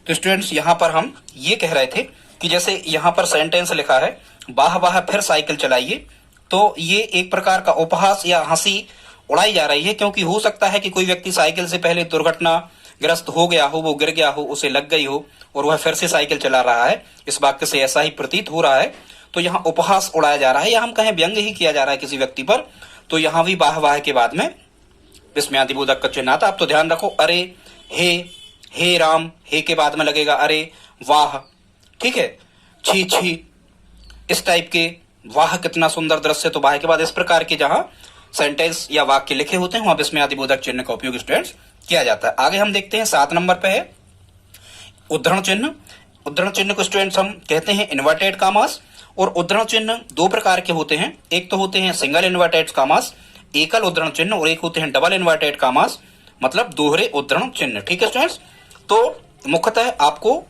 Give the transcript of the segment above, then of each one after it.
तो स्टूडेंट्स यहाँ पर हम ये कह रहे थे कि जैसे यहाँ पर सेंटेंस लिखा है वाह वाह फिर साइकिल चलाइए, तो ये एक प्रकार का उपहास या हंसी उड़ाई जा रही है, क्योंकि हो सकता है कि कोई व्यक्ति साइकिल से पहले दुर्घटनाग्रस्त हो गया हो, वो गिर गया हो, उसे लग गई हो और वह फिर से साइकिल चला रहा है। इस वाक्य से ऐसा ही प्रतीत हो रहा है। तो यहाँ उपहास उड़ाया जा रहा है या हम कहें व्यंग्य ही किया जा रहा है किसी व्यक्ति पर। तो यहाँ भी वाह वाह के बाद में विस्मयादिबोधक का चिन्ह आता। आप तो ध्यान रखो, अरे, हे राम, हे के बाद में लगेगा अरे, वाह, ठीक है, छी छी, इस टाइप के, वाह कितना सुंदर दृश्य, तो वाह के बाद इस प्रकार के जहां सेंटेंस या वाक्य लिखे होते हैं वहां विस्मयादिबोधक चिन्ह का उपयोग स्टूडेंट्स किया जाता है। आगे हम देखते हैं 7 नंबर पे है उद्धरण चिन्ह। उद्धरण चिन्ह को स्टूडेंट्स हम कहते हैं इन्वर्टेड कामास, और उद्धरण चिन्ह 2 प्रकार के होते हैं। एक तो होते हैं सिंगल इन्वर्टेड कामास, एकल उद्धरण चिन्ह, और एक होते हैं डबल इन्वर्टेड कामास, मतलब दोहरे उद्धरण चिन्ह। ठीक है स्टूडेंट्स, तो मुख्यतः आपको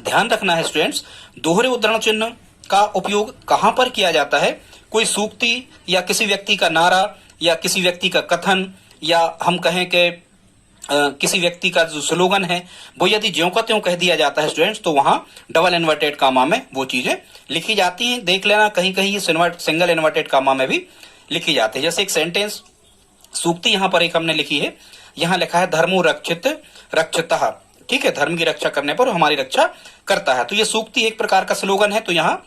ध्यान रखना है स्टूडेंट्स, दोहरे उद्धरण चिन्ह का उपयोग कहां पर किया जाता है। कोई सूक्ति या किसी व्यक्ति का नारा या किसी व्यक्ति का कथन या हम कहें कि किसी व्यक्ति का जो स्लोगन है वो यदि ज्यों का त्यों कह दिया जाता है स्टूडेंट्स, तो वहां डबल इन्वर्टेड कामा में वो चीजें लिखी जाती हैं। देख लेना, कहीं कहीं सिंगल इन्वर्टेड कामा में भी लिखी जाती है। जैसे एक सेंटेंस सूक्ति यहाँ पर एक हमने लिखी है, यहाँ लिखा है धर्मो रक्षित रक्षितः, ठीक है, धर्म की रक्षा करने पर हमारी रक्षा करता है। तो ये सूक्ति एक प्रकार का स्लोगन है, तो यहाँ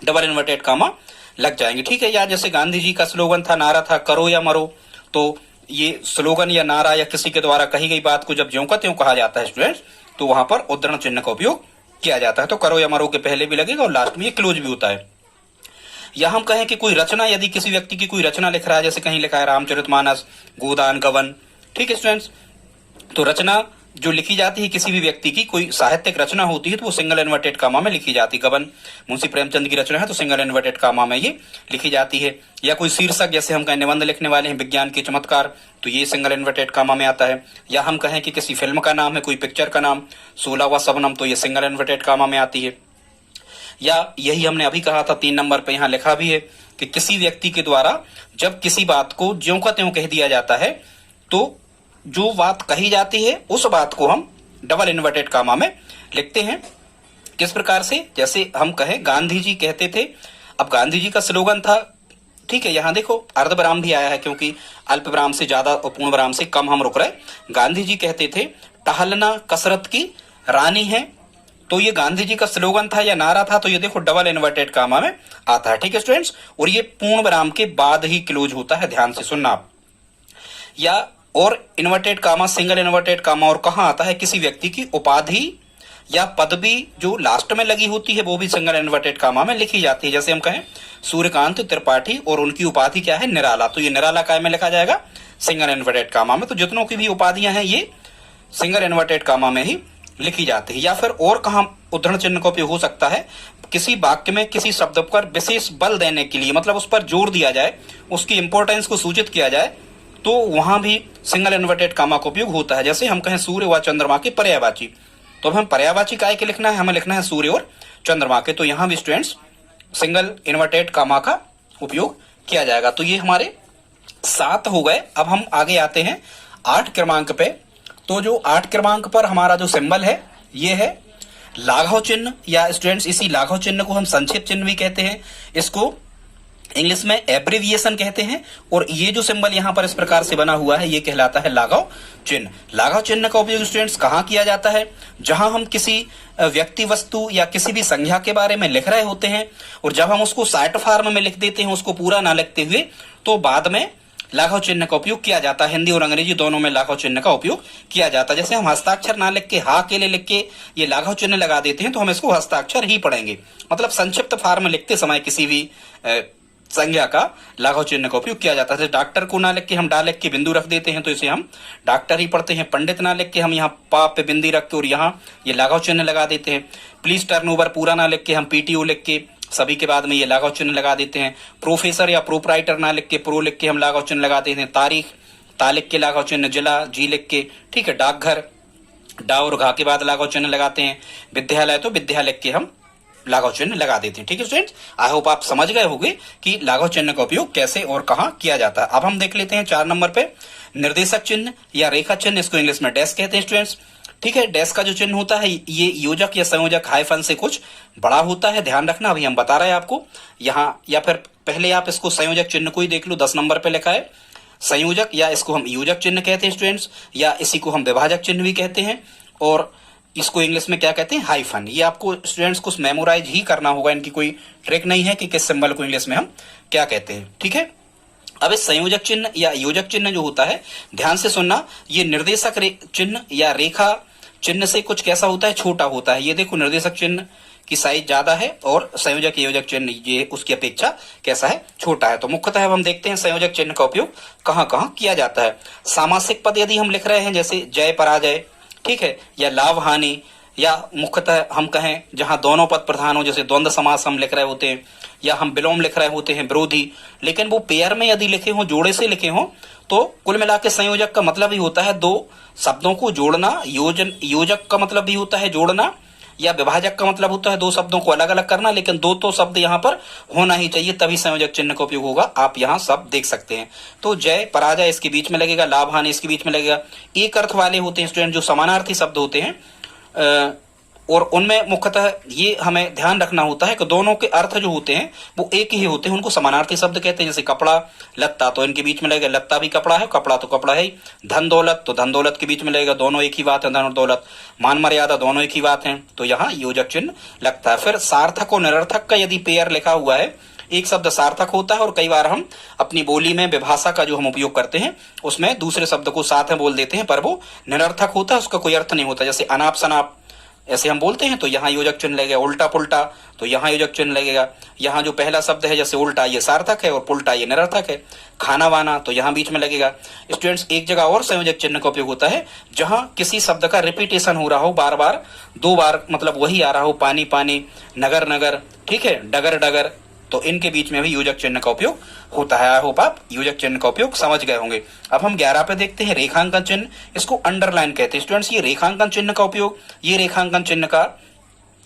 डबल इन्वर्टेड कामा लग जाएंगे। ठीक है, या जैसे गांधी जी का स्लोगन था, नारा था, करो या मरो, तो ये स्लोगन या नारा या किसी के द्वारा कही गई बात को जब ज्यों का त्यों कहा जाता है स्टूडेंट्स, तो वहां पर उद्धरण चिन्ह का उपयोग किया जाता है। तो करो या मरो के पहले भी लगेगा और लास्ट में ये क्लोज भी होता है। या हम कहें कि कोई रचना, यदि किसी व्यक्ति की कोई रचना लिख रहा है, जैसे कहीं लिखा है रामचरितमानस, गोदान, गवन, ठीक है स्टूडेंट्स, तो रचना जो लिखी जाती है किसी भी व्यक्ति की, कोई साहित्यिक रचना होती है तो वो सिंगल इन्वर्टेड कामा में लिखी जाती है। गबन मुंशी प्रेमचंद की रचना है तो सिंगल इन्वर्टेड कामा में ये लिखी जाती है। या कोई शीर्षक, जैसे हम कहें निबंध लिखने वाले हैं विज्ञान के चमत्कार, तो ये सिंगल इन्वर्टेड कामा में आता है। या हम कहें कि किसी फिल्म का नाम है, कोई पिक्चर का नाम 16वां शबनम, तो ये सिंगल इन्वर्टेड कामा में आती है। या यही हमने अभी कहा था 3 नंबर पे, यहाँ लिखा भी है कि किसी व्यक्ति के द्वारा जब किसी बात को ज्यों का त्यों कह दिया जाता है, तो जो बात कही जाती है उस बात को हम डबल इन्वर्टेड कामा में लिखते हैं। किस प्रकार से, जैसे हम कहें गांधी जी कहते थे, अब गांधी जी का स्लोगन था, ठीक है, यहाँ देखो अर्धविराम भी आया है क्योंकि अल्प विराम से ज्यादा और पूर्ण विराम से कम हम रुक रहे। गांधी जी कहते थे टहलना कसरत की रानी है, तो ये गांधी जी का स्लोगन था या नारा था, तो ये देखो डबल इन्वर्टेड कामा में आता है। ठीक है स्टूडेंट्स, और ये पूर्ण विराम के बाद ही क्लोज होता है, ध्यान से सुनना आप। या और inverted comma, single inverted comma और कहाँ आता है, किसी व्यक्ति की उपाधि या पदवी जो लास्ट में लगी होती है वो भी सिंगल इन्वर्टेड कामा में लिखी जाती है। जैसे हम कहें सूर्यकांत त्रिपाठी और उनकी उपाधि क्या है, निराला, तो ये निराला काय में लिखा जाएगा, सिंगल इन्वर्टेड कामा में। तो जितनों की भी उपाधियां हैं ये सिंगल इन्वर्टेड कामा में ही लिखी जाती है। या फिर और कहाँ उद्धरण चिन्ह का उपयोग हो सकता है, किसी वाक्य में किसी शब्द पर विशेष बल देने के लिए, मतलब उस पर जोर दिया जाए, उसकी इंपॉर्टेंस को सूचित किया जाए, तो वहां भी सिंगल इन्वर्टेड कामा का उपयोग होता है। जैसे हम कहें सूर्य व चंद्रमा के पर्यायवाची, तो हमें पर्यायवाची काय के लिखना है, हमें लिखना है सूर्य और चंद्रमा के, तो यहाँ भी स्टूडेंट्स सिंगल इन्वर्टेड कामा का उपयोग किया जाएगा। तो ये हमारे 7 हो गए। अब हम आगे आते हैं 8 क्रमांक पे। तो जो 8 क्रमांक पर हमारा जो सिंबल है ये है लाघव चिन्ह, या स्टूडेंट्स इसी लाघव चिन्ह को हम संक्षिप्त चिन्ह भी कहते हैं, इसको इंग्लिश में एब्रिविएशन कहते हैं। और ये जो सिंबल यहाँ पर इस प्रकार से बना हुआ है ये कहलाता है लाघव चिन्ह। लाघव चिन्ह का उपयोग स्टूडेंट्स कहाँ किया जाता है, जहां हम किसी व्यक्ति, वस्तु या किसी भी संज्ञा के बारे में लिख रहे होते हैं और जब हम उसको शॉर्ट फॉर्म में लिख देते हैं, उसको पूरा ना लिखते हुए, तो बाद में लाघव चिन्ह का उपयोग किया जाता है। हिंदी और अंग्रेजी दोनों में लाघव चिन्ह का उपयोग किया जाता है। जैसे हम हस्ताक्षर ना लिख के हा के लिए लिख के ये लाघव चिन्ह लगा देते हैं, तो हम इसको हस्ताक्षर ही पढ़ेंगे, मतलब संक्षिप्त फॉर्म लिखते समय किसी भी संज्ञा का लाघव चिन्ह का उपयोग किया जाता है। डॉक्टर को ना लिख के हम डा लिख के बिंदु रख देते हैं, तो इसे हम डॉक्टर ही पढ़ते हैं। पंडित ना लिख के हम यहाँ पा पे बिंदी रख के और यहाँ ये लाघव चिन्ह लगा देते हैं। प्लीज टर्नओवर पूरा ना लिख के हम पीटीओ लिख के सभी के बाद में ये लाघव चिन्ह लगा देते हैं। प्रोफेसर या प्रोपराइटर ना लिख के प्रो लिख के हम लाघव चिन्ह लगा देते हैं। तारीख ता लिख के लाघव चिन्ह, जिला जी लिख के, ठीक है। डाकघर डा और घा के बाद लाघव चिन्ह लगाते हैं। विद्यालय तो विद्या लिख के हम लाघव चिन्ह लगा देते हैं। ठीक है स्टूडेंट्स, आई होप आप समझ गए होंगे कि लाघव चिन्ह का उपयोग कैसे और कहां किया जाता है। अब हम देख लेते हैं 4 नंबर पे निर्देशक चिन्ह या रेखा चिन्ह, इसको इंग्लिश में डैश कहते हैं स्टूडेंट्स। ठीक है। डैश का जो चिन्ह होता है ये योजक या संयोजक हाइफन से कुछ बड़ा होता है, ध्यान रखना, अभी हम बता रहे हैं आपको यहाँ। या फिर पहले आप इसको संयोजक चिन्ह को ही देख लो, 10 नंबर पे लिखा है संयोजक, या इसको हम योजक चिन्ह कहते हैं स्टूडेंट्स, या इसी को हम विभाजक चिन्ह भी कहते हैं, और इसको इंग्लिश में क्या कहते हैं, हाइफन। ये आपको स्टूडेंट्स कुछ मेमोराइज ही करना होगा, इनकी कोई ट्रिक नहीं है कि किस सिंबल को इंग्लिश में हम क्या कहते हैं। ठीक है। अब इस संयोजक चिन्ह या योजक चिन्ह जो होता है, ध्यान से सुनना, ये निर्देशक चिन्ह या रेखा चिन्ह से कुछ कैसा होता है, छोटा होता है। ये देखो निर्देशक चिन्ह की साइज ज्यादा है और संयोजक योजक चिन्ह ये उसकी अपेक्षा कैसा है, छोटा है। तो मुख्यतः अब हम देखते हैं संयोजक चिन्ह का उपयोग कहाँ कहाँ किया जाता है। सामासिक पद यदि हम लिख रहे हैं, जैसे जय पराजय, ठीक है, या लाभ हानि, या मुख्यतः हम कहें जहां दोनों पद प्रधान हो, जैसे द्वंद्व समास हम लिख रहे होते हैं, या हम विलोम लिख रहे होते हैं, विरोधी, लेकिन वो पेयर में यदि लिखे हो, जोड़े से लिखे हो, तो कुल मिला के संयोजक का मतलब ही होता है दो शब्दों को जोड़ना। योजक का मतलब भी होता है जोड़ना, या विभाजक का मतलब होता है दो शब्दों को अलग अलग करना, लेकिन दो तो शब्द यहाँ पर होना ही चाहिए, तभी संयोजक चिन्ह का उपयोग होगा। आप यहाँ सब देख सकते हैं। तो जय पराजय इसके बीच में लगेगा, लाभ हानि इसके बीच में लगेगा। एक अर्थ वाले होते हैं स्टूडेंट जो समानार्थी शब्द होते हैं, और उनमें मुख्यतः ये हमें ध्यान रखना होता है कि दोनों के अर्थ जो होते हैं वो एक ही होते हैं, उनको समानार्थी शब्द कहते हैं। जैसे कपड़ा लत्ता, तो इनके बीच में लगेगा लत्ता भी कपड़ा है, कपड़ा तो कपड़ा है ही। धन दौलत, तो धन दौलत के बीच में लगेगा, दोनों एक ही बात है, धन और दौलत। मान मर्यादा, दोनों एक ही बात है, तो यहाँ योजक चिन्ह लगता है। फिर सार्थक और निरर्थक का यदि पेयर लिखा हुआ है, एक शब्द सार्थक होता है और कई बार हम अपनी बोली में विभाषा का जो हम उपयोग करते हैं उसमें दूसरे शब्द को साथ में बोल देते हैं, पर वो निरर्थक होता है, उसका कोई अर्थ नहीं होता। जैसे अनाप शनाप ऐसे हम बोलते हैं, तो यहाँ योजक चिन्ह लगेगा। उल्टा पुल्टा, तो यहाँ योजक चिन्ह लगेगा। यहाँ जो पहला शब्द है जैसे उल्टा, ये सार्थक है, और पुल्टा ये निरर्थक है। खाना वाना, तो यहाँ बीच में लगेगा। स्टूडेंट्स एक जगह और संयोजक चिन्ह का उपयोग होता है जहां किसी शब्द का रिपीटेशन हो रहा हो, बार बार, 2 बार मतलब वही आ रहा हो, पानी पानी, नगर नगर, ठीक है, डगर डगर, तो इनके बीच में भी योजक चिन्ह का उपयोग होता है। आई होप आप योजक चिन्ह का उपयोग समझ गए होंगे। अब हम 11 पे देखते हैं रेखांकन चिन्ह, इसको अंडरलाइन कहते हैं स्टूडेंट्स। ये रेखांकन चिन्ह का उपयोग, ये रेखांकन चिन्ह का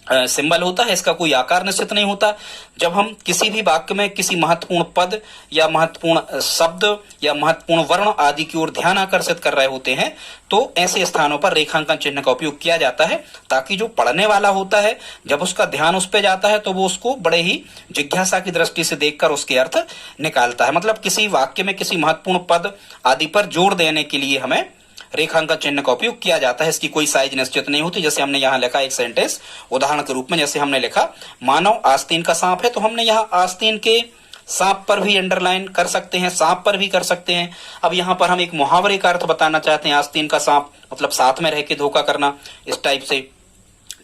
सिंबल होता है, इसका कोई आकार निश्चित नहीं होता। जब हम किसी भी वाक्य में किसी महत्वपूर्ण पद या महत्वपूर्ण शब्द या महत्वपूर्ण वर्ण आदि की ओर ध्यान आकर्षित कर रहे होते हैं, तो ऐसे स्थानों पर रेखांकन चिन्ह का उपयोग किया जाता है, ताकि जो पढ़ने वाला होता है जब उसका ध्यान उस पर जाता है तो वो उसको बड़े ही जिज्ञासा की दृष्टि से देखकर उसके अर्थ निकालता है। मतलब किसी वाक्य में किसी महत्वपूर्ण पद आदि पर जोर देने के लिए हमें रेखांकन चिन्ह का उपयोग किया जाता है। इसकी कोई साइज निश्चित नहीं होती। जैसे हमने यहाँ लिखा एक सेंटेंस उदाहरण के रूप में, जैसे हमने लिखा मानव आस्तीन का सांप है, तो हमने यहाँ आस्तीन के सांप पर भी अंडरलाइन कर सकते हैं, सांप पर भी कर सकते हैं। अब यहाँ पर हम एक मुहावरे का अर्थ बताना चाहते हैं, आस्तीन का सांप मतलब साथ में रह के धोखा करना, इस टाइप से,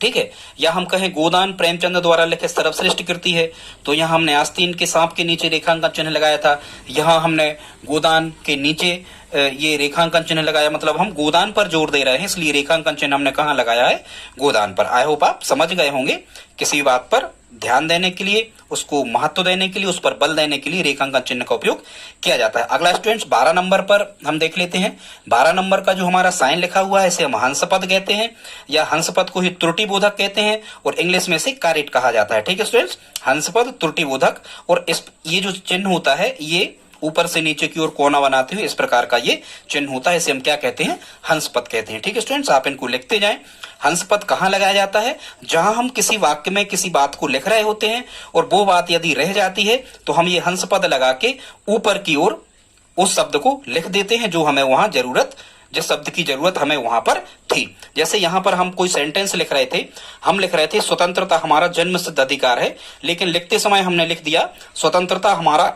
ठीक है। या हम कहें गोदान प्रेमचंद द्वारा लिखित सर्वश्रेष्ठ कृति है, तो यहाँ हमने आस्तीन के सांप के नीचे रेखांकन चिन्ह लगाया था, यहाँ हमने गोदान के नीचे ये रेखांकन चिन्ह लगाया, मतलब हम गोदान पर जोर दे रहे हैं, इसलिए रेखांकन चिन्ह हमने कहाँ लगाया है, गोदान पर। आई होप आप समझ गए होंगे। किसी बात पर ध्यान देने के लिए, उसको महत्व देने के लिए, उस पर बल देने के लिए रेखांकन चिन्ह का उपयोग किया जाता है। अगला स्टूडेंट्स 12 नंबर पर हम देख लेते हैं। 12 नंबर का जो हमारा साइन लिखा हुआ है, इसे हम हंस पद कहते हैं, या हंस पद को ही त्रुटि बोधक कहते हैं, और इंग्लिश में इसे कारिट कहा जाता है। ठीक है स्टूडेंट्स, हंस पद, त्रुटि बोधक, और ये जो चिन्ह होता है ये ऊपर से नीचे की ओर कोना बनाते हुए इस प्रकार का ये चिन्ह होता है, इसे हम क्या कहते हैं, हंस पद कहते हैं। ठीक है स्टूडेंट्स, आप इनको लिखते जाएं। हंस पद कहाँ लगाया जाता है, जहां हम किसी वाक्य में किसी बात को लिख रहे होते हैं और वो बात यदि रह जाती है तो हम ये हंस पद लगा के ऊपर की ओर उस शब्द को लिख देते हैं जो हमें वहां जरूरत, जिस शब्द की जरूरत हमें वहां पर थी। जैसे यहाँ पर हम कोई सेंटेंस लिख रहे थे, हम लिख रहे थे स्वतंत्रता हमारा जन्मसिद्ध अधिकार है, लेकिन लिखते समय हमने लिख दिया स्वतंत्रता हमारा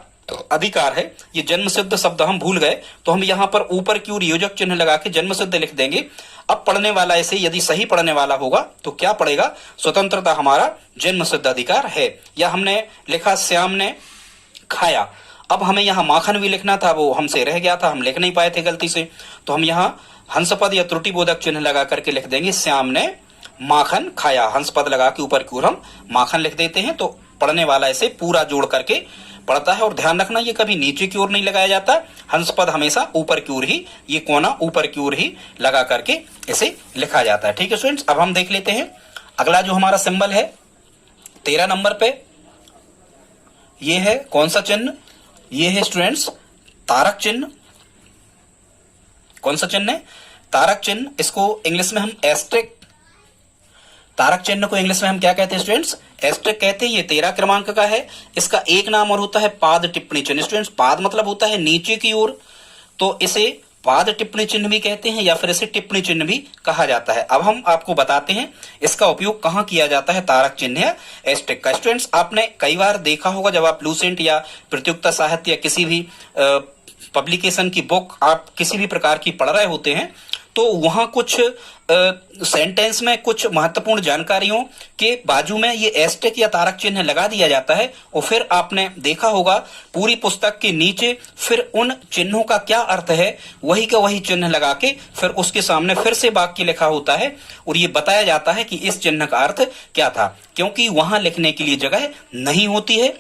अधिकार है। ये जन्म सिद्ध शब्द हम भूल गए, तो हम यहाँ पर ऊपर की ओर योजक चिन्ह लगा के जन्म सिद्ध लिख देंगे। अब पढ़ने वाला ऐसे यदि सही पढ़ने वाला होगा तो क्या पढ़ेगा, स्वतंत्रता हमारा जन्म सिद्ध अधिकार है। या हमने लिखा श्याम ने खाया, अब हमें यहाँ माखन भी लिखना था, वो हमसे रह गया था, हम लिख नहीं पाए थे गलती से, तो हम यहाँ हंस पद या त्रुटि बोधक चिन्ह लगा करके लिख देंगे श्याम ने माखन खाया। हंस पद लगा के ऊपर की ओर हम माखन लिख देते हैं, तो पढ़ने वाला इसे पूरा जोड़ करके पढ़ता है। और ध्यान रखना ये कभी नीचे की ओर नहीं लगाया जाता, हंस पद हमेशा ऊपर की ओर ही, ये कोना ऊपर की ओर ही लगा करके इसे लिखा जाता है। ठीक है स्टूडेंट्स, अब हम देख लेते हैं अगला जो हमारा सिंबल है 13 नंबर पे, ये है कौन सा चिन्ह, ये है स्टूडेंट्स तारक चिन्ह। कौन सा चिन्ह है, तारक चिन्ह, इसको इंग्लिश में हम एस्टेरिक, तारक चिन्ह को इंग्लिश में हम क्या कहते हैं स्टूडेंट्स? एस्टेरिक कहते हैं। ये 13 क्रमांक का है। इसका एक नाम और होता है पाद टिप्पणी चिन्ह। स्टूडेंट्स, पाद मतलब होता है नीचे की ओर, तो इसे पाद टिप्पणी चिन्ह भी कहते हैं या फिर इसे टिप्पणी चिन्ह भी कहा जाता है। अब हम आपको बताते हैं इसका उपयोग कहाँ किया जाता है, तारक चिन्ह या एस्टेरिक का। स्टूडेंट्स, आपने कई बार देखा होगा जब आप लूसेंट या प्रतियोगिता साहित्य या किसी भी पब्लिकेशन की बुक आप किसी भी प्रकार की पढ़ रहे होते हैं, तो वहां कुछ सेंटेंस में कुछ महत्वपूर्ण जानकारियों के बाजू में ये एस्टेरिक या तारक चिन्ह लगा दिया जाता है, और फिर आपने देखा होगा पूरी पुस्तक के नीचे फिर उन चिन्हों का क्या अर्थ है वही का वही चिन्ह लगा के फिर उसके सामने फिर से वाक्य लिखा होता है और ये बताया जाता है कि इस चिन्ह का अर्थ क्या था, क्योंकि वहां लिखने के लिए जगह नहीं होती है,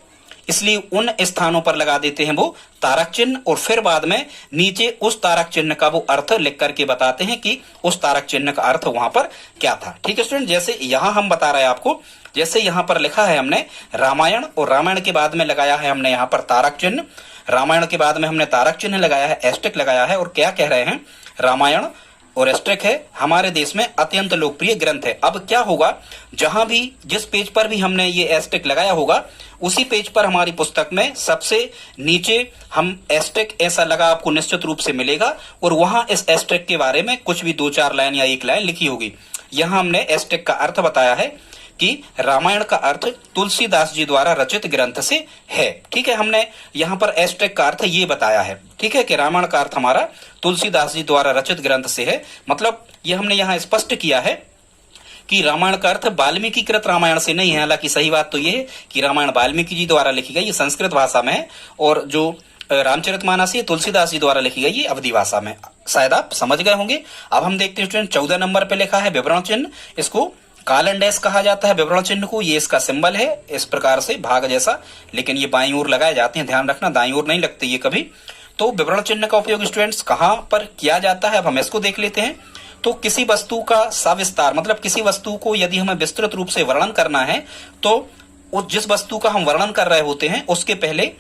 इसलिए उन स्थानों पर लगा देते हैं वो तारक चिन्ह, और फिर बाद में नीचे उस तारक चिन्ह का वो अर्थ लिख करके बताते हैं कि उस तारक चिन्ह का अर्थ वहां पर क्या था। ठीक है स्टूडेंट, जैसे यहां हम बता रहे हैं आपको, जैसे यहां पर लिखा है हमने रामायण, और रामायण के बाद में लगाया है हमने यहां पर तारक चिन्ह, रामायण के बाद में हमने तारक चिन्ह लगाया है, एस्टेरिक लगाया है, और क्या कह रहे हैं, रामायण और एस्टेरिक है हमारे देश में अत्यंत लोकप्रिय ग्रंथ है। अब क्या होगा, जहां भी जिस पेज पर भी हमने ये एस्टेरिक लगाया होगा उसी पेज पर हमारी पुस्तक में सबसे नीचे हम एस्टेरिक ऐसा लगा आपको निश्चित रूप से मिलेगा, और वहां इस एस्टेरिक के बारे में कुछ भी 2-4 लाइन या 1 लाइन लिखी होगी। यहां हमने एस्टेरिक का अर्थ बताया है कि रामायण का अर्थ तुलसीदास जी द्वारा रचित ग्रंथ से है। ठीक है, हमने यहाँ पर एस्टेरिक का अर्थ ये बताया है, ठीक है, कि रामायण का अर्थ हमारा तुलसीदास जी द्वारा रचित ग्रंथ से है। मतलब ये हमने यहाँ स्पष्ट किया है कि रामायण का अर्थ वाल्मीकि कृत रामायण से नहीं है। हालांकि सही बात तो ये है कि रामायण वाल्मीकि जी द्वारा लिखी गई, ये संस्कृत भाषा में है, और जो रामचरितमानस ये तुलसीदास जी द्वारा लिखी गई, ये अवधी भाषा में। शायद आप समझ गए होंगे। अब हम देखते हैं स्टूडेंट 14 नंबर पे लिखा है विवरण चिन्ह, इसको कॉलन डैश कहा जाता है विवरण चिन्ह को। ये इसका सिंबल है इस प्रकार से भाग जैसा, लेकिन ये बाईं ओर लगाए जाते हैं, ध्यान रखना दाईं ओर नहीं लगते ये कभी। तो विवरण चिन्ह का उपयोग स्टूडेंट्स कहाँ पर किया जाता है, अब हम इसको देख लेते हैं। तो किसी वस्तु का सविस्तार, मतलब किसी वस्तु को यदि हमें विस्तृत रूप से वर्णन करना है, तो जिस वस्तु का हम वर्णन कर रहे होते हैं उसके पहले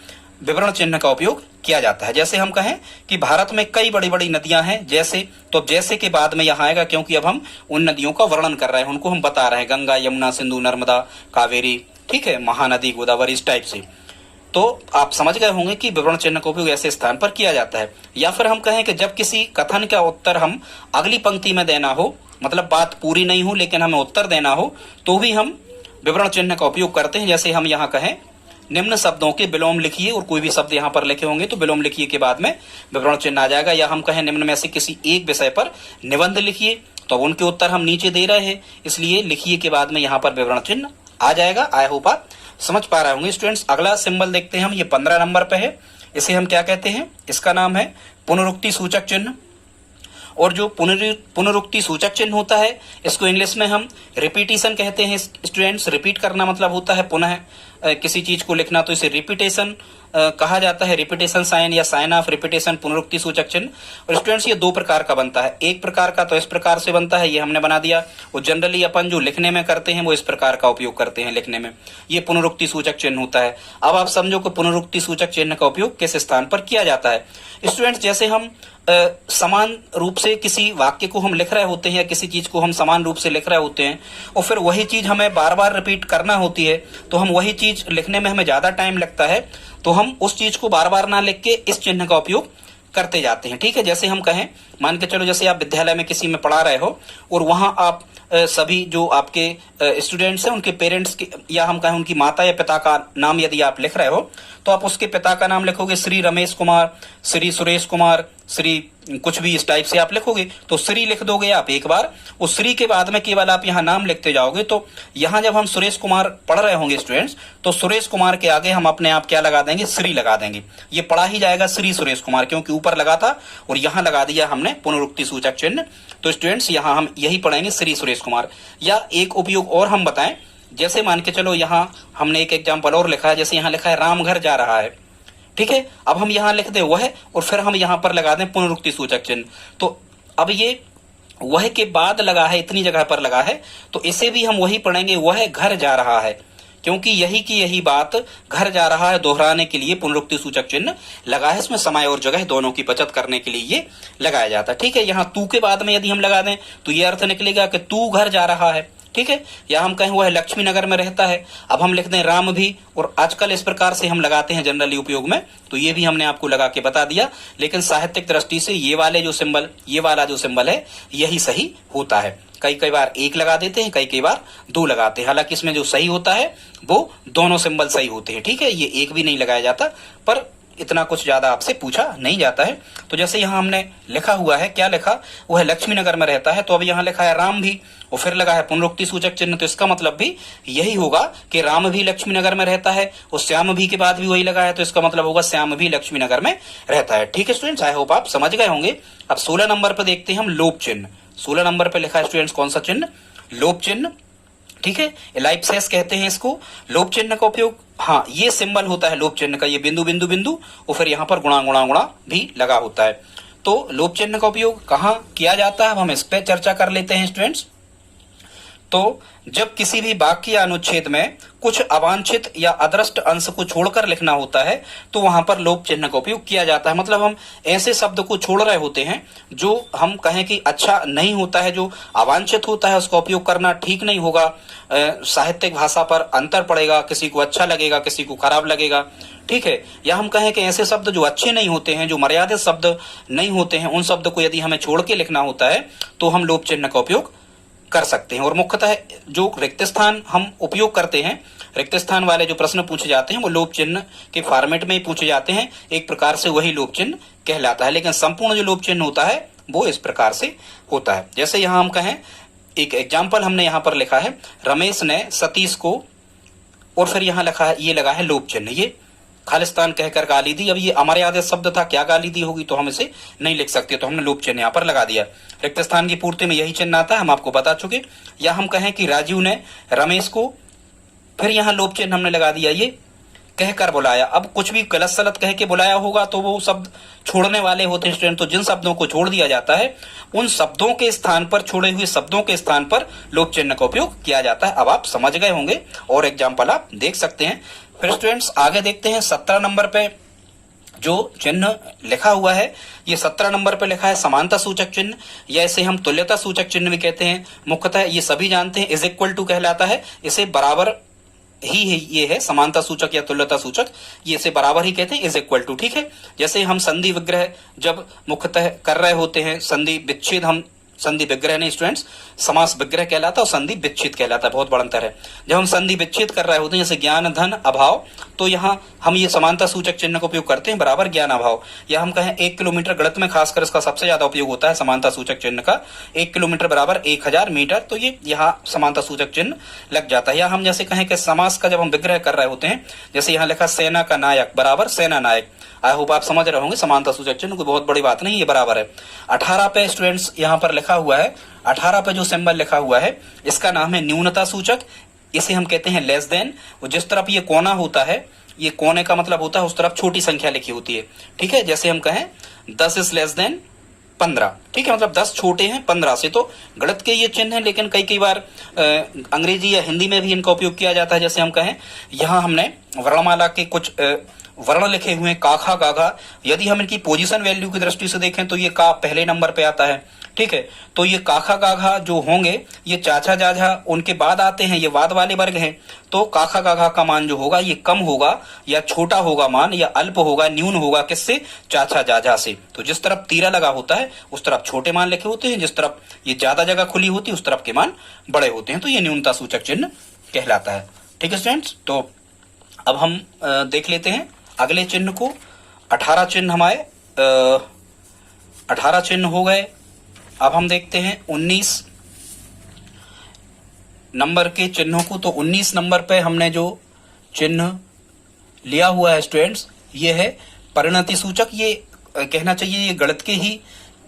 विवरण चिन्ह का उपयोग किया जाता है। जैसे हम कहें कि भारत में कई बड़ी बड़ी नदियां हैं, जैसे, तो जैसे के बाद में यहाँ आएगा, क्योंकि अब हम उन नदियों का वर्णन कर रहे हैं, उनको हम बता रहे हैं, गंगा, यमुना, सिंधु, नर्मदा, कावेरी, ठीक है, महानदी, गोदावरी, इस टाइप से। तो आप समझ गए होंगे कि विवरण चिन्ह का उपयोग ऐसे स्थान पर किया जाता है। या फिर हम कहें कि जब किसी कथन का उत्तर हम अगली पंक्ति में देना हो, मतलब बात पूरी नहीं हो लेकिन हमें उत्तर देना हो, तो भी हम विवरण चिन्ह का उपयोग करते हैं। जैसे हम यहाँ कहें निम्न शब्दों के विलोम लिखिए, और कोई भी शब्द यहाँ पर लिखे होंगे तो विलोम लिखिए के बाद में विवरण चिन्ह आ जाएगा। या हम कहें निम्न में से किसी एक विषय पर निबंध लिखिए, तो उनके उत्तर हम नीचे दे रहे हैं, इसलिए लिखिए के बाद में यहाँ पर विवरण चिन्ह आ जाएगा। आई होप आप समझ पा रहे होंगे स्टूडेंट्स। अगला सिंबल देखते हैं हम, ये 15 नंबर पे है। इसे हम क्या कहते हैं, इसका नाम है पुनरुक्ति सूचक चिन्ह। और जो पुनरुक्ति सूचक चिन्ह होता है, इसको इंग्लिश में हम रिपीटिशन कहते हैं। स्टूडेंट्स, रिपीट करना मतलब होता है पुनः किसी चीज को लिखना, तो इसे रिपीटेशन कहा जाता है, रिपीटेशन साइन या साइन ऑफ रिपीटेशन, पुनरुक्ति सूचक चिन्ह। और स्टूडेंट्स, ये 2 प्रकार का बनता है। एक प्रकार का तो इस प्रकार से बनता है, ये हमने बना दिया, और जनरली अपन जो लिखने में करते हैं वो इस प्रकार का उपयोग करते हैं लिखने में, ये पुनरुक्ति सूचक चिन्ह होता है। अब आप समझो कि पुनरुक्ति सूचक चिन्ह का उपयोग किस स्थान पर किया जाता है। स्टूडेंट्स, जैसे हम समान रूप से किसी वाक्य को हम लिख रहे होते हैं या किसी चीज को हम समान रूप से लिख रहे होते हैं, और फिर वही चीज हमें बार बार रिपीट करना होती है, तो हम वही चीज लिखने में हमें ज्यादा टाइम लगता है, तो हम उस चीज को बार बार ना लिख के इस चिन्ह का उपयोग करते जाते हैं। ठीक है, जैसे हम कहें, मान के चलो जैसे आप विद्यालय में किसी में पढ़ा रहे हो, और वहां आप सभी जो आपके स्टूडेंट्स हैं उनके पेरेंट्स के, या हम कहें उनकी माता या पिता का नाम यदि आप लिख रहे हो, तो आप उसके पिता का नाम लिखोगे श्री रमेश कुमार, श्री सुरेश कुमार, श्री कुछ भी इस टाइप से आप लिखोगे, तो श्री लिख दोगे आप एक बार, उस श्री के बाद में केवल आप यहाँ नाम लिखते जाओगे। तो यहाँ जब हम सुरेश कुमार पढ़ रहे होंगे स्टूडेंट्स, तो सुरेश कुमार के आगे हम अपने आप क्या लगा देंगे, श्री लगा देंगे। ये पढ़ा ही जाएगा श्री सुरेश कुमार, क्योंकि ऊपर लगा था और यहाँ लगा दिया हमने पुनरुक्ति सूचक चिन्ह। तो स्टूडेंट्स, यहाँ हम यही पढ़ेंगे श्री सुरेश कुमार। या एक उपयोग और हम बताएं, जैसे मान के चलो यहाँ हमने एक एग्जाम्पल और लिखा है, जैसे यहाँ लिखा है राम घर जा रहा है, ठीक है, अब हम यहाँ लिख दे वह, और फिर हम यहाँ पर लगा दें पुनरुक्ति सूचक चिन्ह। तो अब ये वह के बाद लगा है, इतनी जगह पर लगा है, तो इसे भी हम वही पढ़ेंगे, वह घर जा रहा है, क्योंकि यही की यही बात घर जा रहा है दोहराने के लिए पुनरुक्ति सूचक चिन्ह लगा है। इसमें समय और जगह दोनों की बचत करने के लिए ये लगाया जाता है। ठीक है, यहाँ तू के बाद में यदि हम लगा दें तो ये अर्थ निकलेगा कि तू घर जा रहा है। ठीक है, या हम कहें वह लक्ष्मी नगर में रहता है। अब हम लिख दें राम भी, और आजकल इस प्रकार से हम लगाते हैं जनरली उपयोग में, तो ये भी हमने आपको लगा के बता दिया। लेकिन साहित्यिक दृष्टि से ये वाले जो सिंबल, ये वाला जो सिंबल है यही सही होता है। कई कई बार एक लगा देते हैं, कई कई बार दो लगाते हैं। हालांकि इसमें जो सही होता है वो दोनों सिंबल सही होते हैं। ठीक है, ये एक भी नहीं लगाया जाता, पर इतना कुछ ज्यादा आपसे पूछा नहीं जाता है। तो जैसे यहाँ हमने लिखा हुआ है, क्या लिखा, वह लक्ष्मी नगर में रहता है, तो अब यहाँ लिखा है राम भी और फिर लगा है पुनरुक्ति सूचक चिन्ह, तो इसका मतलब भी यही होगा कि राम भी लक्ष्मी नगर में रहता है, और श्याम भी के बाद भी वही लगा है, तो इसका मतलब होगा श्याम भी लक्ष्मी नगर में रहता है। ठीक है स्टूडेंट्स, आई होप आप समझ गए होंगे। अब 16 नंबर पर देखते हैं हम लोप चिन्ह। 16 नंबर पर लिखा है स्टूडेंट्स कौन सा चिन्ह, लोप चिन्ह। ठीक है, एलिप्सिस कहते हैं इसको। लोप चिन्ह का उपयोग, हाँ ये सिंबल होता है लोप चिन्ह का, ये बिंदु बिंदु बिंदु और फिर यहाँ पर गुणा गुणा गुणा भी लगा होता है। तो लोप चिन्ह का उपयोग कहाँ किया जाता है, अब हम इस पे चर्चा कर लेते हैं स्टूडेंट्स। तो जब किसी भी वाक्य या अनुच्छेद में कुछ अवांछित या अदृष्ट अंश को छोड़कर लिखना होता है तो वहां पर लोप चिन्ह का उपयोग किया जाता है। मतलब हम ऐसे शब्द को छोड़ रहे होते हैं जो हम कहें कि अच्छा नहीं होता है, जो अवांछित होता है, उसका उपयोग करना ठीक नहीं होगा, साहित्यिक भाषा पर अंतर पड़ेगा, किसी को अच्छा लगेगा, किसी को खराब लगेगा। ठीक है, या हम कहें कि ऐसे शब्द जो अच्छे नहीं होते हैं, जो मर्यादित शब्द नहीं होते हैं, उन शब्द को यदि हमें छोड़ के लिखना होता है तो हम लोप चिन्ह का उपयोग कर सकते हैं। और मुख्यतः जो रिक्त स्थान हम उपयोग करते हैं, रिक्त स्थान वाले जो प्रश्न पूछे जाते हैं वो लोप चिन्ह के फॉर्मेट में ही पूछे जाते हैं। एक प्रकार से वही लोप चिन्ह कहलाता है। लेकिन संपूर्ण जो लोप चिन्ह होता है वो इस प्रकार से होता है। जैसे यहाँ हम कहें, एक एग्जाम्पल हमने यहाँ पर लिखा है, रमेश ने सतीश को, और फिर यहाँ लिखा है, ये लगा है लोप चिन्ह, ये खालिस्तान कहकर गाली दी। अब ये अमर्यादित शब्द था, क्या गाली दी होगी, तो हम इसे नहीं लिख सकते, तो हमने लोप चिन्ह यहाँ पर लगा दिया। रिक्त स्थान की पूर्ति में यही चिन्ह आता है, हम आपको बता चुके। या हम कहें कि राजीव ने रमेश को, फिर यहाँ लोप चिन्ह हमने लगा दिया, ये कहकर बुलाया। अब कुछ भी गलत सलत कह के बुलाया होगा तो वो शब्द छोड़ने वाले होते हैं स्टूडेंट। तो जिन शब्दों को छोड़ दिया जाता है उन शब्दों के स्थान पर, छोड़े हुए शब्दों के स्थान पर लोप चिन्ह का उपयोग किया जाता है। अब आप समझ गए होंगे और एग्जाम्पल आप देख सकते हैं। फिर स्टूडेंट्स आगे देखते हैं 17 नंबर पे जो चिन्ह लिखा हुआ है, ये 17 नंबर पे लिखा है समानता सूचक चिन्ह, या इसे हम तुल्यता सूचक चिन्ह भी कहते हैं। मुख्यतः ये सभी जानते हैं इज इक्वल टू कहलाता है, इसे बराबर ही है, ये है समानता सूचक या तुल्यता सूचक, ये इसे बराबर ही कहते हैं, इज इक्वल टू। ठीक है, जैसे हम संधि विग्रह जब मुख्यतः कर रहे होते हैं, संधि विच्छेद, हम संधि विग्रह नहीं स्टूडेंट्स, समास विग्रह कहलाता है और संधि विच्छेद कहलाता है, बहुत बड़ा अंतर है। जब हम संधि विच्छेद कर रहे होते हैं, जैसे ज्ञान धन अभाव, तो यहाँ हम ये समानता सूचक चिन्ह का उपयोग करते हैं, बराबर ज्ञान अभाव। या हम कहें 1 किलोमीटर, गणित में खासकर इसका सबसे ज्यादा उपयोग होता है समानता सूचक चिन्ह का, 1 किलोमीटर बराबर 1000 मीटर, तो ये यहाँ समानता सूचक चिन्ह लग जाता है। या हम जैसे कहें कि समास का जब हम विग्रह कर रहे होते हैं, जैसे यहाँ लिखा सेना का नायक बराबर सेना नायक, आई होप आप समझ रहे होंगे समानता सूचक चिन्ह, कोई बहुत बड़ी बात नहीं, ये बराबर है। 18 पे स्टूडेंट्स यहाँ पर लिखा हुआ है, 18 पे जो सिंबल लिखा हुआ है इसका नाम है न्यूनता सूचक, इसे हम कहते हैं लेस देन। जिस तरफ ये कोना होता है, ये कोने का मतलब होता है उस तरफ छोटी संख्या लिखी होती है। ठीक है, जैसे हम कहें 10 इज लेस देन 15, ठीक है, मतलब 10 छोटे हैं 15 से, तो गलत के ये चिन्ह है। लेकिन कई बार अंग्रेजी या हिंदी में भी इनका उपयोग किया जाता है। जैसे हम कहें, यहाँ हमने वर्णमाला के कुछ वर्ण लिखे हुए हैं, काखा गाघा, यदि हम इनकी पोजीशन वैल्यू की दृष्टि से देखें तो ये का पहले नंबर पे आता है। ठीक है, तो ये काखा गाघा जो होंगे ये चाचा जाझा उनके बाद आते हैं, ये वाद वाले वर्ग हैं। तो काखा गाघा का मान जो होगा ये कम होगा या छोटा होगा मान, या अल्प होगा, न्यून होगा, किससे, चाचा जाझा से। तो जिस तरफ तीरा लगा होता है उस तरफ छोटे मान लिखे होते हैं, जिस तरफ ये ज्यादा जगह खुली होती है उस तरफ के मान बड़े होते हैं, तो ये न्यूनता सूचक चिन्ह कहलाता है। ठीक है स्टूडेंट्स, तो अब हम देख लेते हैं अगले चिन्ह को। 18 चिन्ह हमारे 18 चिन्ह हो गए। अब हम देखते हैं 19 नंबर के चिन्हों को। तो 19 नंबर पे हमने जो चिन्ह लिया हुआ है स्टूडेंट्स, ये है परिणति सूचक। ये कहना चाहिए ये गणित के ही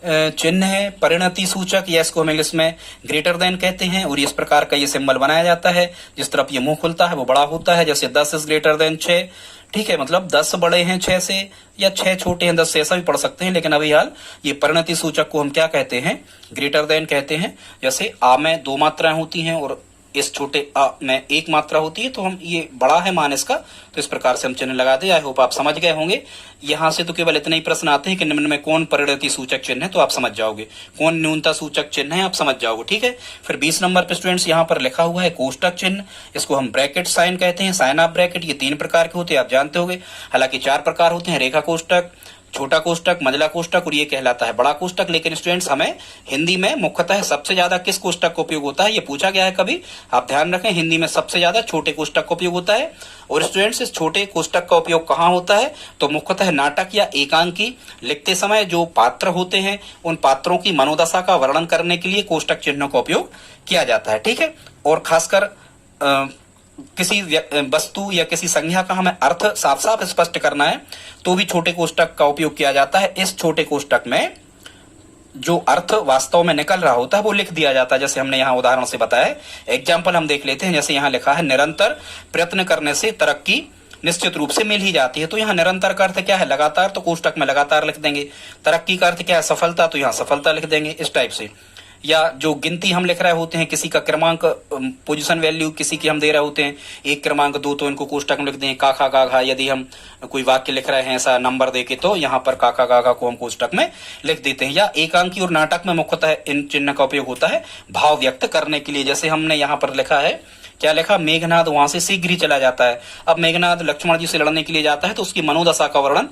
चिन्ह है, परिणति सूचक, या इसको हम इंग्लिश में ग्रेटर देन कहते हैं। और इस प्रकार का ये सिंबल बनाया जाता है, जिस तरफ ये मुंह खुलता है वो बड़ा होता है। जैसे 10 इज ग्रेटर देन 6, ठीक है, मतलब 10 बड़े हैं 6 से, या 6 छोटे हैं 10 से, ऐसा भी पढ़ सकते हैं। लेकिन अभी हाल ये परिणति सूचक को हम क्या कहते हैं, ग्रेटर देन कहते हैं। जैसे आ में 2 मात्राएं होती हैं और इस छोटे अ में एक मात्रा होती है, तो हम ये बड़ा है मान इसका, तो इस प्रकार से हम चिन्ह लगा दे। आई होप आप समझ गए होंगे। यहाँ से तो केवल इतने ही प्रश्न आते हैं कि निम्न में कौन परिणति सूचक चिन्ह है, तो आप समझ जाओगे। कौन न्यूनता सूचक चिन्ह है, आप समझ जाओगे। ठीक है, फिर 20 नंबर पे स्टूडेंट्स यहाँ पर लिखा हुआ है कोष्टक चिन्ह। इसको हम ब्रैकेट साइन कहते हैं, साइन ऑफ ब्रैकेट। ये 3 प्रकार के होते हैं, आप जानते होंगे। हालांकि 4 प्रकार होते हैं, रेखा कोष्टक, छोटा कोष्टक, मंझला कोष्टक और ये कहलाता है बड़ा कोष्टक। लेकिन स्टूडेंट्स हमें हिंदी में मुख्यतः सबसे ज्यादा किस कोष्टक का उपयोग होता है, ये पूछा गया है कभी, आप ध्यान रखें। हिंदी में सबसे ज्यादा छोटे कोष्टक का उपयोग होता है। और स्टूडेंट्स इस छोटे कोष्टक का उपयोग कहाँ होता है, तो मुख्यतः नाटक या एकांकी लिखते समय जो पात्र होते हैं उन पात्रों की मनोदशा का वर्णन करने के लिए कोष्टक चिन्हों का उपयोग किया जाता है। ठीक है, और खासकर किसी वस्तु या किसी संज्ञा का हमें अर्थ साफ साफ स्पष्ट करना है तो भी छोटे कोष्टक का उपयोग किया जाता है। इस छोटे कोष्टक में जो अर्थ वास्तव में निकल रहा होता है वो लिख दिया जाता है, जैसे हमने यहाँ उदाहरण से बताया। एग्जाम्पल हम देख लेते हैं, जैसे यहाँ लिखा है निरंतर प्रयत्न करने से तरक्की निश्चित रूप से मिल ही जाती है। तो यहाँ निरंतर का अर्थ क्या है, लगातार, तो कोष्टक में लगातार लिख देंगे। तरक्की का अर्थ क्या है, सफलता, तो यहाँ सफलता लिख देंगे, इस टाइप से। या जो गिनती हम लिख रहे होते हैं, किसी का क्रमांक पोजीशन वैल्यू किसी की हम दे रहे होते हैं, 1 क्रमांक 2, तो इनको कोष्टक में लिख दें। काखा गाघा, यदि हम कोई वाक्य लिख रहे हैं ऐसा नंबर देके, तो यहाँ पर काखा गाघा को हम कोष्टक में लिख देते हैं। या एकांकी और नाटक में मुख्यतः इन चिन्ह का उपयोग होता है भाव व्यक्त करने के लिए। जैसे हमने यहाँ पर लिखा है, क्या लिखा, मेघनाद वहां से शीघ्र ही चला जाता है। अब मेघनाद लक्ष्मण जी से लड़ने के लिए जाता है, तो उसकी मनोदशा का वर्णन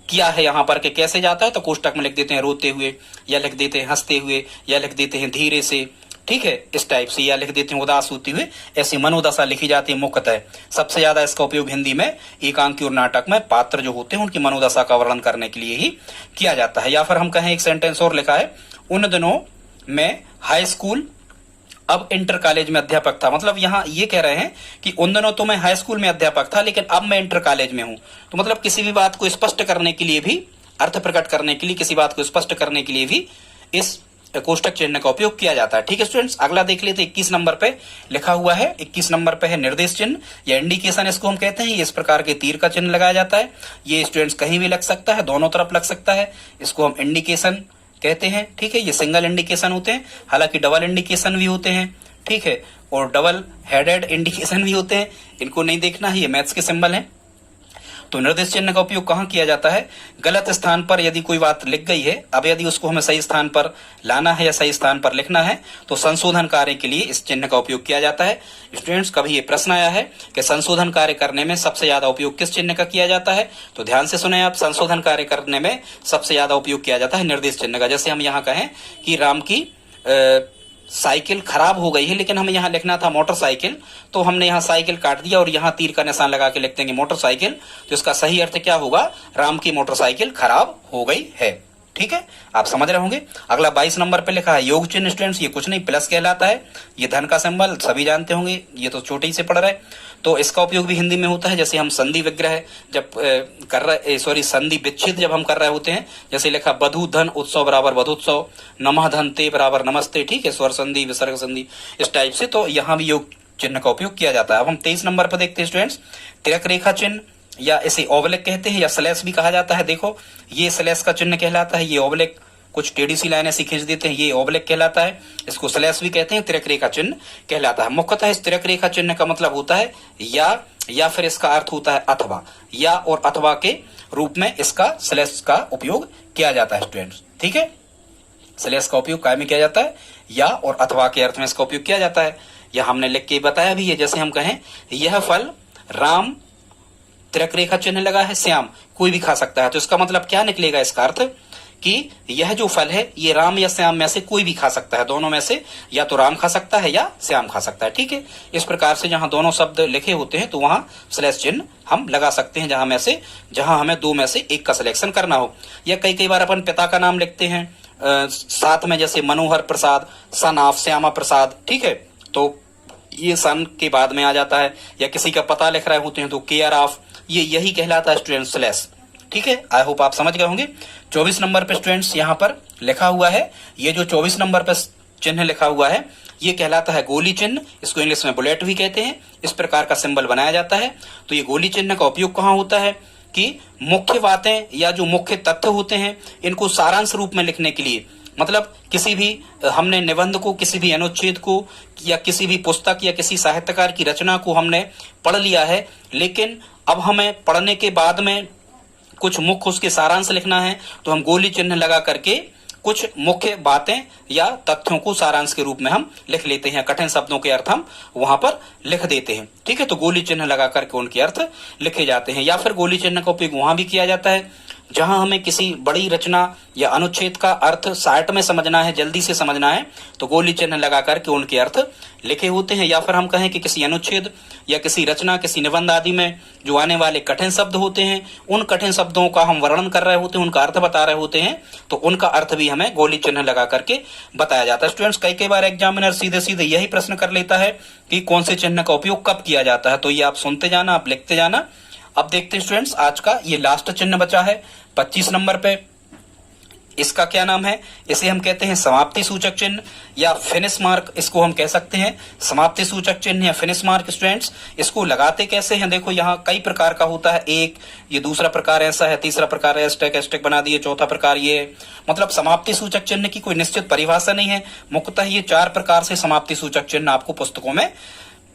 किया है यहाँ पर कि कैसे जाता है, तो कोष्टक में लिख देते हैं रोते हुए, या लिख देते हैं हंसते हुए, या लिख देते हैं धीरे से। ठीक है, इस टाइप से, या लिख देते हैं उदास होते हुए। ऐसी मनोदशा लिखी जाती है मुख्यतः। सबसे ज्यादा इसका उपयोग हिंदी में एकांकी और नाटक में पात्र जो होते हैं उनकी मनोदशा का वर्णन करने के लिए ही किया जाता है। या फिर हम कहें, एक सेंटेंस और लिखा है, उन दिनों में हाई स्कूल अब इंटर कॉलेज में अध्यापक था। मतलब यहाँ ये कह रहे हैं कि उन दिनों तो मैं हाई स्कूल में अध्यापक था, लेकिन अब मैं इंटर कॉलेज में हूं। तो मतलब किसी भी बात को स्पष्ट करने के लिए भी, अर्थ प्रकट करने के लिए, किसी बात को स्पष्ट करने के लिए भी इस कोष्टक चिन्ह का उपयोग किया जाता है। ठीक है स्टूडेंट्स, अगला देख लेते। 21 नंबर पे लिखा हुआ है, 21 नंबर पे है निर्देश चिन्ह या इंडिकेशन, इसको हम कहते हैं। ये इस प्रकार के तीर का चिन्ह लगाया जाता है। ये स्टूडेंट्स कहीं भी लग सकता है, दोनों तरफ लग सकता है। इसको हम इंडिकेशन कहते हैं। ठीक है, ये सिंगल इंडिकेशन होते हैं, हालांकि डबल इंडिकेशन भी होते हैं। ठीक है, और डबल हेडेड इंडिकेशन भी होते हैं, इनको नहीं देखना है, ये मैथ्स के सिंबल हैं। तो निर्देश चिन्ह का उपयोग कहाँ किया जाता है, गलत स्थान पर यदि कोई बात लिख गई है, अब यदि उसको हमें सही स्थान पर लाना है या सही स्थान पर लिखना है, तो संशोधन कार्य के लिए इस चिन्ह का उपयोग किया जाता है। स्टूडेंट्स, कभी ये प्रश्न आया है कि संशोधन कार्य करने में सबसे ज्यादा उपयोग किस चिन्ह का किया जाता है, तो ध्यान से सुने आप। संशोधन कार्य करने में सबसे ज्यादा उपयोग किया जाता है निर्देश चिन्ह का। जैसे हम यहाँ कहें कि राम की साइकिल खराब हो गई है, लेकिन हमें यहाँ लिखना था मोटरसाइकिल, तो हमने यहाँ साइकिल काट दिया और यहाँ तीर का निशान लगा के लिख देंगे मोटरसाइकिल। तो इसका सही अर्थ क्या होगा, राम की मोटरसाइकिल खराब हो गई है। ठीक है, आप समझ रहे होंगे। अगला 22 नंबर पे लिखा है योग चिन्ह। स्टूडेंट्स, ये कुछ नहीं, प्लस कहलाता है। ये धन का सिंबल सभी जानते होंगे, ये तो छोटे ही से पढ़ रहे। तो इसका उपयोग भी हिंदी में होता है। जैसे हम संधि विग्रह जब कर रहे, संधि विच्छेद जब हम कर रहे होते हैं, जैसे लिखा बधु धन उत्सव बराबर बधुत्सव, नमः धन ते बराबर नमस्ते। ठीक है, स्वर संधि, विसर्ग संधि, इस टाइप से। तो यहाँ भी योग चिन्ह का उपयोग किया जाता है। अब हम 23 नंबर पर देखते हैं स्टूडेंट्स, तिरक रेखा चिन्ह या इसे ओबलिक कहते हैं या स्लैश भी कहा जाता है। देखो, ये स्लैश का चिन्ह कहलाता है, ये ओबलिक कुछ टेढ़ी सी लाइन ऐसी खींच देते हैं, ये ओबलिक कहलाता है। इसको स्लैश भी कहते हैं, तिरक रेखा चिन्ह कहलाता है। मुख्यतः इस तिरक रेखा चिन्ह का मतलब होता है या फिर इसका अर्थ होता है अथवा, या और अथवा के रूप में इसका स्लैश का उपयोग किया जाता है स्टूडेंट्स। ठीक है, स्लैश का उपयोग काय में किया जाता है, या और अथवा के अर्थ में इसका उपयोग किया जाता है। यह हमने लिख के बताया भी है। जैसे हम कहें यह फल राम, तिरक रेखा चिन्ह लगा है, श्याम कोई भी खा सकता है। तो इसका मतलब क्या निकलेगा, इसका अर्थ कि यह जो फल है ये राम या श्याम में से कोई भी खा सकता है। दोनों में से या तो राम खा सकता है या श्याम खा सकता है। ठीक है, इस प्रकार से जहां दोनों शब्द लिखे होते हैं तो वहां स्लैश चिन्ह हम लगा सकते हैं, जहां हमें दो में से एक का सिलेक्शन करना हो। या कई बार अपन पिता का नाम लिखते हैं साथ में, जैसे मनोहर प्रसाद, सन ऑफ श्यामा प्रसाद। ठीक है, तो ये सन के बाद में आ जाता है। या किसी का पता लिख रहे होते हैं तो केयर ऑफ, ये यही कहलाता है स्टूडेंट स्लैश। ठीक है, आई होप आप समझ गए होंगे। 24 नंबर पे स्टूडेंट्स यहाँ पर लिखा हुआ है, ये जो 24 नंबर पे चिन्ह लिखा हुआ है ये कहलाता है गोली चिन्ह। इसको इंग्लिश में बुलेट भी कहते हैं। इस प्रकार का सिंबल बनाया जाता है। तो ये गोली चिन्ह का उपयोग कहाँ होता है कि मुख्य बातें या जो मुख्य तथ्य होते हैं इनको सारांश रूप में लिखने के लिए मतलब किसी भी हमने निबंध को, किसी भी अनुच्छेद को, या किसी भी पुस्तक या किसी साहित्यकार की रचना को हमने पढ़ लिया है, लेकिन अब हमें पढ़ने के बाद में कुछ मुख्य उसके सारांश लिखना है, तो हम गोली चिन्ह लगा करके कुछ मुख्य बातें या तथ्यों को सारांश के रूप में हम लिख लेते हैं। कठिन शब्दों के अर्थ हम वहां पर लिख देते हैं। ठीक है, तो गोली चिन्ह लगा करके उनके अर्थ लिखे जाते हैं। या फिर गोली चिन्ह का उपयोग वहां भी किया जाता है जहां हमें किसी बड़ी रचना या अनुच्छेद का अर्थ शार्ट में समझना है, जल्दी से समझना है, तो गोली चिन्ह लगा करके उनके अर्थ लिखे होते हैं। या फिर हम कहें कि किसी अनुच्छेद या किसी रचना, किसी निबंध आदि में जो आने वाले कठिन शब्द होते हैं, उन कठिन शब्दों का हम वर्णन कर रहे होते हैं, उनका अर्थ बता रहे होते हैं, तो उनका अर्थ भी हमें गोली चिन्ह लगा करके बताया जाता है। स्टूडेंट्स, कई बार एग्जामिनर सीधे सीधे यही प्रश्न कर लेता है कि कौन से चिन्ह का उपयोग कब किया जाता है, तो ये आप सुनते जाना, आप लिखते जाना। अब देखते हैं स्टूडेंट्स, आज का ये लास्ट चिन्ह बचा है 25 नंबर पे। इसका क्या नाम है? इसे हम कहते हैं समाप्ति सूचक चिन्ह या फिनिश मार्क, इसको हम कह सकते हैं समाप्ति सूचक चिन्ह या फिनिश मार्क। स्टूडेंट्स, इसको लगाते कैसे हैं? देखो, यहाँ कई प्रकार का होता है। एक ये दूसरा प्रकार ऐसा है, तीसरा प्रकार एस्टेक बना दिए, चौथा प्रकार ये। मतलब समाप्ति सूचक चिन्ह की कोई निश्चित परिभाषा नहीं है। मुख्यतः ये 4 प्रकार से समाप्ति सूचक चिन्ह आपको पुस्तकों में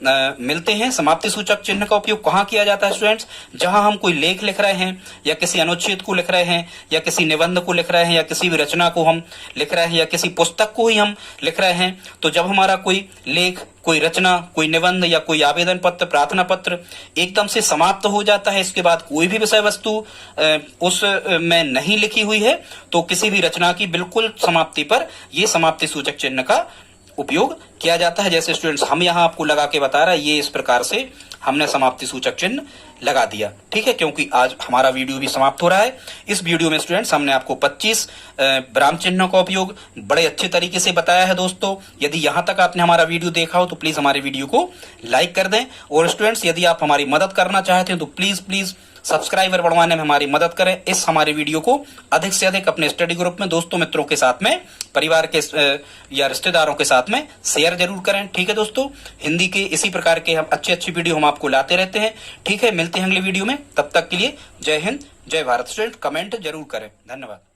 मिलते हैं। समाप्ति सूचक चिन्ह का उपयोग कहाँ किया जाता है स्टूडेंट्स? जहां हम कोई लेख लिख रहे हैं, या किसी अनुच्छेद को लिख रहे हैं, या किसी निबंध को लिख रहे हैं, या किसी भी रचना को हम लिख रहे हैं, या किसी पुस्तक को ही हम लिख रहे हैं, तो जब हमारा कोई लेख, कोई रचना, कोई निबंध या कोई आवेदन पत्र, प्रार्थना पत्र एकदम से समाप्त हो जाता है, इसके बाद कोई भी विषय वस्तु उस में नहीं लिखी हुई है, तो किसी भी रचना की बिल्कुल समाप्ति पर ये समाप्ति सूचक चिन्ह का उपयोग किया जाता है। जैसे स्टूडेंट्स, हम यहाँ आपको लगा के बता रहा है, ये इस प्रकार से हमने समाप्ति सूचक चिन्ह लगा दिया। ठीक है, क्योंकि आज हमारा वीडियो भी समाप्त हो रहा है। इस वीडियो में स्टूडेंट्स हमने आपको 25 विराम चिन्हों का उपयोग बड़े अच्छे तरीके से बताया है। दोस्तों, यदि यहाँ तक आपने हमारा वीडियो देखा हो तो प्लीज हमारे वीडियो को लाइक कर दें। और स्टूडेंट्स, यदि आप हमारी मदद करना चाहते हैं तो प्लीज सब्सक्राइबर बढ़वाने में हमारी मदद करें। इस हमारे वीडियो को अधिक से अधिक अपने स्टडी ग्रुप में, दोस्तों मित्रों के साथ में, परिवार के या रिश्तेदारों के साथ में शेयर जरूर करें। ठीक है दोस्तों, हिंदी के इसी प्रकार के हम अच्छे वीडियो हम आपको लाते रहते हैं। ठीक है, मिलते हैं अगले वीडियो में, तब तक के लिए जय हिंद, जय भारत। स्टूडेंट, कमेंट जरूर करें। धन्यवाद।